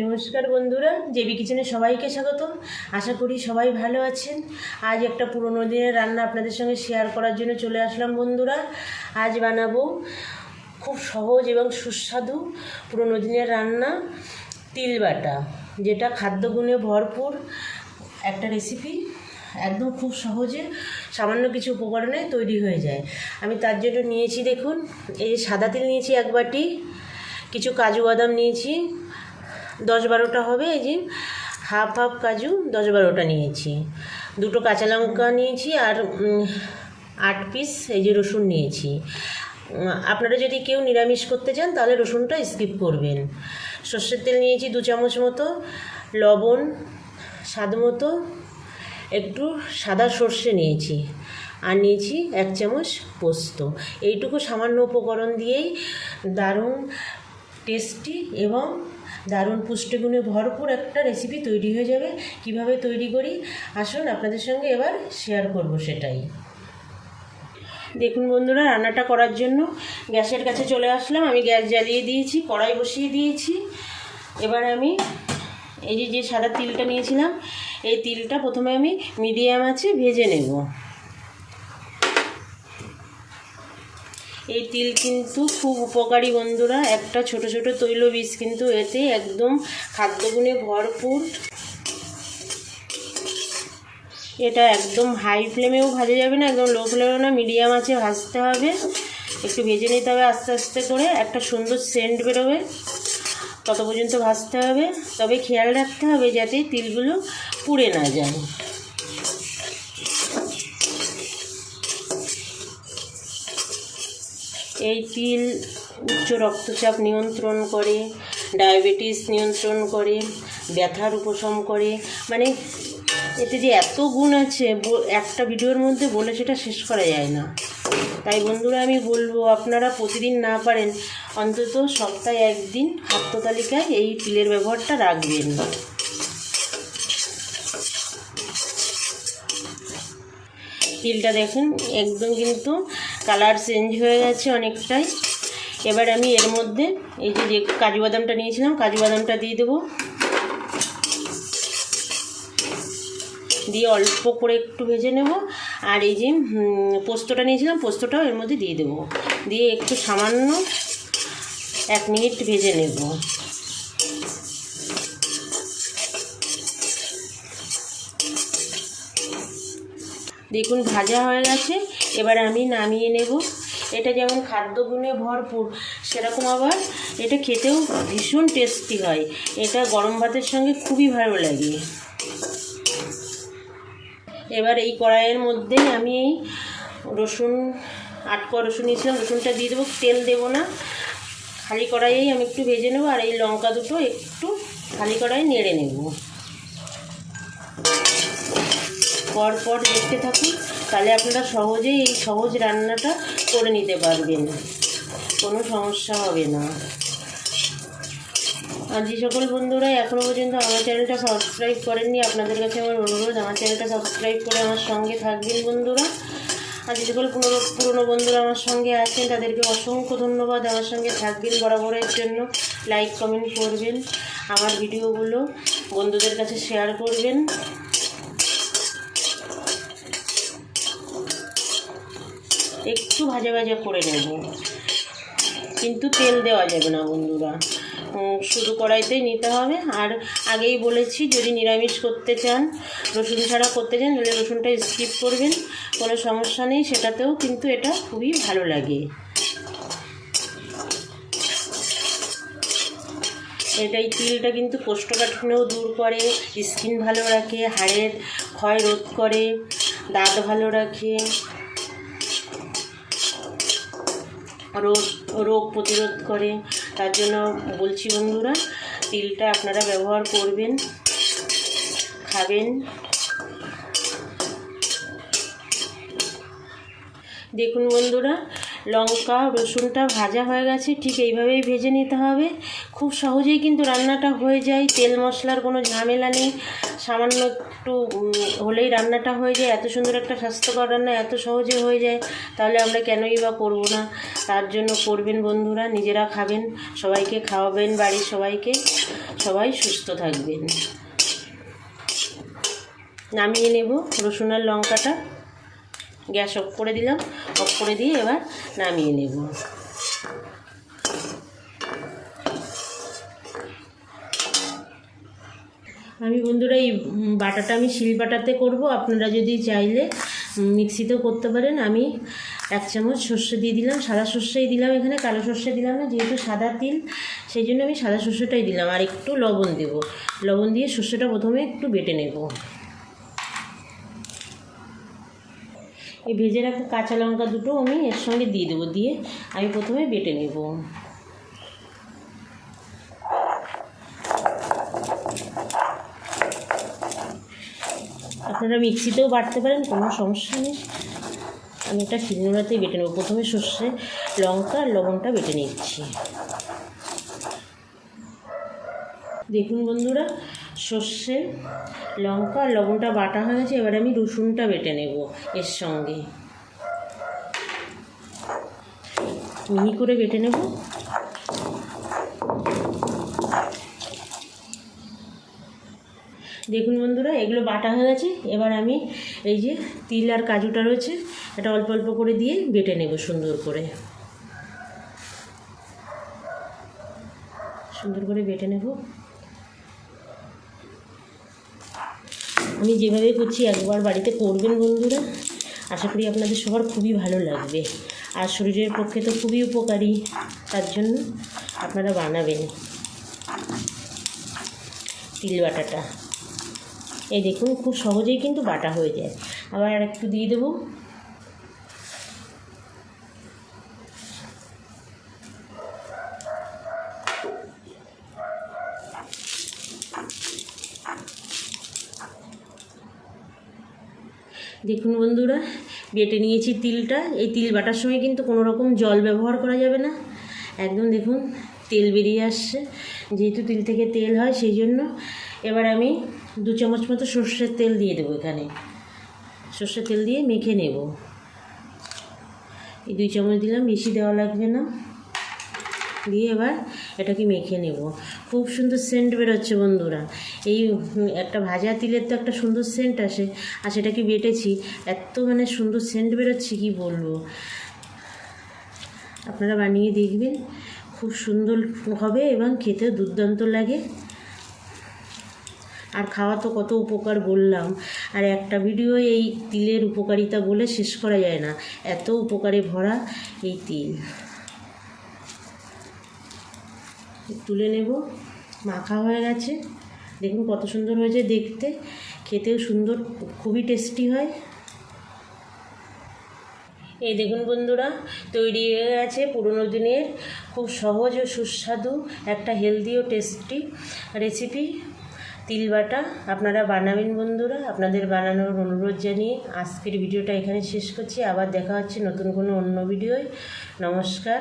নমস্কার বন্ধুরা, জেবি কিচেনে সবাইকে স্বাগত। আশা করি সবাই ভালো আছেন। আজ একটা পুরোনো দিনের রান্না আপনাদের সঙ্গে শেয়ার করার জন্য চলে আসলাম বন্ধুরা। আজ বানাবো খুব সহজ এবং সুস্বাদু পুরোনো দিনের রান্না তিল বাটা, যেটা খাদ্যগুণে ভরপুর একটা রেসিপি। একদম খুব সহজে সামান্য কিছু উপকরণে তৈরি হয়ে যায়। আমি তার জন্য নিয়েছি, দেখুন, এই সাদা তিল নিয়েছি 1 বাটি, কিছু কাজু বাদাম নিয়েছি 10-12টা হবে, এই যে হাফ কাজু 10-12টা নিয়েছি, 2টো কাঁচা লঙ্কা নিয়েছি, আর 8 পিস এই যে রসুন নিয়েছি। আপনারা যদি কেউ নিরামিষ করতে চান তাহলে রসুনটা স্কিপ করবেন। সর্ষের তেল নিয়েছি 2 চামচ মতো, লবণ স্বাদ মতো, একটু সাদা সর্ষে নিয়েছি, আর নিয়েছি 1 চামচ পোস্ত। এইটুকু সামান্য উপকরণ দিয়েই দারুণ টেস্টি এবং দারুণ পুষ্টিগুণে ভরপুর একটা রেসিপি তৈরি হয়ে যাবে। কিভাবে তৈরি করি আসুন আপনাদের সঙ্গে এবার শেয়ার করব সেটাই। দেখুন বন্ধুরা, রান্নাটা করার জন্য গ্যাসের কাছে চলে আসলাম। আমি গ্যাস জ্বালিয়ে দিয়েছি, কড়াই বসিয়ে দিয়েছি। এবার আমি এই যে সাদা তিলটা নিয়েছিলাম, এই তিলটা প্রথমে আমি মিডিয়াম আঁচে ভেজে নেব। এই তিল কিন্তু খুব উপকারী বন্ধুরা, একটা ছোট ছোট তৈলবীজ কিন্তু এতে একদম খাদ্যগুণে ভরপুর। এটা একদম হাই ফ্লেমেও ভাজা যাবে না, একদম লো ফ্লেমেও না, মিডিয়াম আঁচে ভাজতে হবে। একটু ভেজে নিতে হবে আস্তে আস্তে করে, একটা সুন্দর সেন্ট বেরোবে তত পর্যন্ত ভাজতে হবে। তবে খেয়াল রাখতে হবে যাতে তিলগুলো পুড়ে না যায়। এই তিল উচ্চ রক্তচাপ নিয়ন্ত্রণ করে, ডায়াবেটিস নিয়ন্ত্রণ করে, ব্যথার উপশম করে, মানে এতে যে এত গুণ আছে একটা ভিডিওর মধ্যে বলে সেটা শেষ করা যায় না। তাই বন্ধুরা আমি বলবো, আপনারা প্রতিদিন না পারেন অন্তত সপ্তাহে 1 দিন খাদ্য তালিকায় এই তিলের ব্যবহারটা রাখবেন। তিলটা দেখুন একদম কিন্তু কালার চেঞ্জ হয়ে গেছে অনেকটাই। এবার আমি এর মধ্যে এই যে কাজু বাদামটা নিয়েছিলাম, কাজু বাদামটা দিয়ে দেবো, দিয়ে অল্প করে একটু ভেজে নেব। আর এই যে পোস্তটা নিয়েছিলাম, পোস্তটাও এর মধ্যে দিয়ে দেবো, দিয়ে একটু সামান্য 1 মিনিট ভেজে নেব। দেখুন ভাজা হয়ে গেছে, এবার আমি নামিয়ে নেব। এটা যেমন খাদ্যগুণে ভরপুর, সেরকম আবার এটা খেতেও ভীষণ টেস্টি হয়। এটা গরম ভাতের সঙ্গে খুবই ভালো লাগে। এবার এই কড়াইয়ের মধ্যেই আমি এই রসুন 8 কোয়া রসুন নিয়েছিলাম, রসুনটা দিয়ে দেবো, তেল দেবো না, খালি কড়াইয়েই আমি একটু ভেজে নেব। আর এই লঙ্কা দুটো একটু খালি কড়াই নেড়ে নেব। পর দেখতে থাকুন, তাহলে আপনারা সহজেই এই সহজ রান্নাটা করে নিতে পারবেন, কোনো সমস্যা হবে না। আর যে সকল বন্ধুরা এখনও পর্যন্ত আমার চ্যানেলটা সাবস্ক্রাইব করেননি, আপনাদের কাছে আমার অনুরোধ, আমার চ্যানেলটা সাবস্ক্রাইব করে আমার সঙ্গে থাকবেন বন্ধুরা। আর যে সকল পুরনো বন্ধুরা আমার সঙ্গে আছেন তাদেরকে অসংখ্য ধন্যবাদ, আমার সঙ্গে থাকবেন বরাবরের জন্য। লাইক কমেন্ট করবেন, আমার ভিডিওগুলো বন্ধুদের কাছে শেয়ার করবেন। একটু ভাজা ভাজা করে নেব, কিন্তু তেল দেওয়া যাবে না বন্ধুরা, শুধু কড়াইতেই নিতে হবে। আর আগেই বলেছি, যদি নিরামিষ করতে চান, রসুন ছাড়া করতে চান, তাহলে রসুনটা স্কিপ করবেন, কোনো সমস্যা নেই, সেটাতেও কিন্তু এটা খুবই ভালো লাগে। এটাই তিলটা কিন্তু কোষ্ঠকাঠিন্যও দূর করে, স্কিন ভালো রাখে, হাড়ের ক্ষয় রোধ করে, দাঁত ভালো রাখে, রোগ প্রতিরোধ করে। তার জন্য বলছি বন্ধুরা, তিলটা আপনারা ব্যবহার করবেন, খাবেন। দেখুন বন্ধুরা, লঙ্কা রসুনটা ভাজা হয়ে গেছে, ঠিক এইভাবেই ভেজে নিতে হবে, খুব খুব সহজেই কিন্তু রান্নাটা হয়ে যায়, তেল মশলার কোনো ঝামেলা নেই, সামান্য একটু হলেই রান্নাটা হয়ে যায়। এত সুন্দর একটা স্বাস্থ্যকর রান্না এত সহজে হয়ে যায়, তাহলে আমরা কেনই বা করবো না। তার জন্য করবেন বন্ধুরা, নিজেরা খাবেন, সবাইকে খাওয়াবেন, বাড়ির সবাইকে, সবাই সুস্থ থাকবেন। নামিয়ে নেব রসুন আর লঙ্কাটা, গ্যাস অফ করে দিলাম, অফ করে দিয়ে এবার নামিয়ে নেব। আমি বন্ধুরা এই বাটাটা আমি শিল বাটাতে করবো, আপনারা যদি চাইলে মিক্সিতেও করতে পারেন। আমি 1 চামচ সর্ষে দিয়ে দিলাম, সাদা সর্ষেই দিলাম, এখানে কালো সর্ষে দিলাম না, যেহেতু সাদা তিল সেই জন্য আমি সাদা সর্ষেটাই দিলাম। আর একটু লবণ দেব, লবণ দিয়ে সর্ষেটা প্রথমে একটু বেটে নেব। এই ভেজে রাখা কাঁচা লঙ্কা দুটো আমি এর সঙ্গে দিয়ে দেবো, দিয়ে আমি প্রথমে বেটে নেব। আপনারা মিক্সিতেও বাটতে পারেন, কোনো সমস্যা নেই। আমি এটা শিলনোড়াতেই বেটে নেব। প্রথমে সর্ষে লঙ্কা আর লবণটা বেটে নিচ্ছি। দেখুন বন্ধুরা, সর্ষে লঙ্কা আর লবণটা বাটা হয়ে গেছে। এবার আমি রসুনটা বেটে নেব এর সঙ্গে, মিহি করে বেটে নেব। দেখুন বন্ধুরা, এগুলো বাটা হয়ে গেছে। এবার আমি এই যে তিল আর কাজুটা রয়েছে, এটা অল্প অল্প করে দিয়ে বেটে নেব সুন্দর করে, সুন্দর করে বেটে নেব। আমি যেভাবে করছি একবার বাড়িতে করবেন বন্ধুরা, আশা করি আপনাদের সবার খুবই ভালো লাগবে। আর শরীরের পক্ষে তো খুবই উপকারী, তার জন্য আপনারা বানাবেন তিল বাটাটা। এই দেখুন, খুব সহজেই কিন্তু বাটা হয়ে যায়। আবার আর একটু দিয়ে দেবো। দেখুন বন্ধুরা, বেটে নিয়েছি তিলটা। এই তিল বাটার সময় কিন্তু কোনো রকম জল ব্যবহার করা যাবে না, একদম দেখুন তেল বেরিয়ে আসছে, যেহেতু তিল থেকে তেল হয় সেই জন্য। এবার আমি 2 চামচ মতো সর্ষের তেল দিয়ে দেবো এখানে, সর্ষের তেল দিয়ে মেখে নেব। এই 2 চামচ দিলাম, বেশি দেওয়া লাগবে না। দিয়ে এবার এটাকে মেখে নেব। খুব সুন্দর সেন্ট বেরোচ্ছে বন্ধুরা। এই একটা ভাজা তিলের তো একটা সুন্দর সেন্ট আসে, আর সেটাকে বেটেছি, এত মানে সুন্দর সেন্ট বেরোচ্ছে কি বলবো। আপনারা বানিয়ে দেখবেন, খুব সুন্দর হবে এবং খেতেও দুর্দান্ত লাগে। আর খাওয়া তো কত উপকার বললাম, আর একটা ভিডিও এই তিলের উপকারিতা বলে শেষ করা যায় না, এত উপকারে ভরা এই তিল। তুলে নেব, মাখা হয়ে গেছে। দেখুন কত সুন্দর হয়েছে দেখতে, খেতেও সুন্দর, খুবই টেস্টি হয়। এই দেখুন বন্ধুরা, তৈরি হয়ে গেছে পুরনো দিনের খুব সহজ ও সুস্বাদু একটা হেলদি ও টেস্টি রেসিপি তিল বাটা। আপনারা বানাবেন বন্ধুরা, আপনাদের বানানোর অনুরোধ জানিয়ে আজকের ভিডিওটা এখানে শেষ করছি। আবার দেখা হচ্ছে নতুন কোনো অন্য ভিডিওয়। নমস্কার।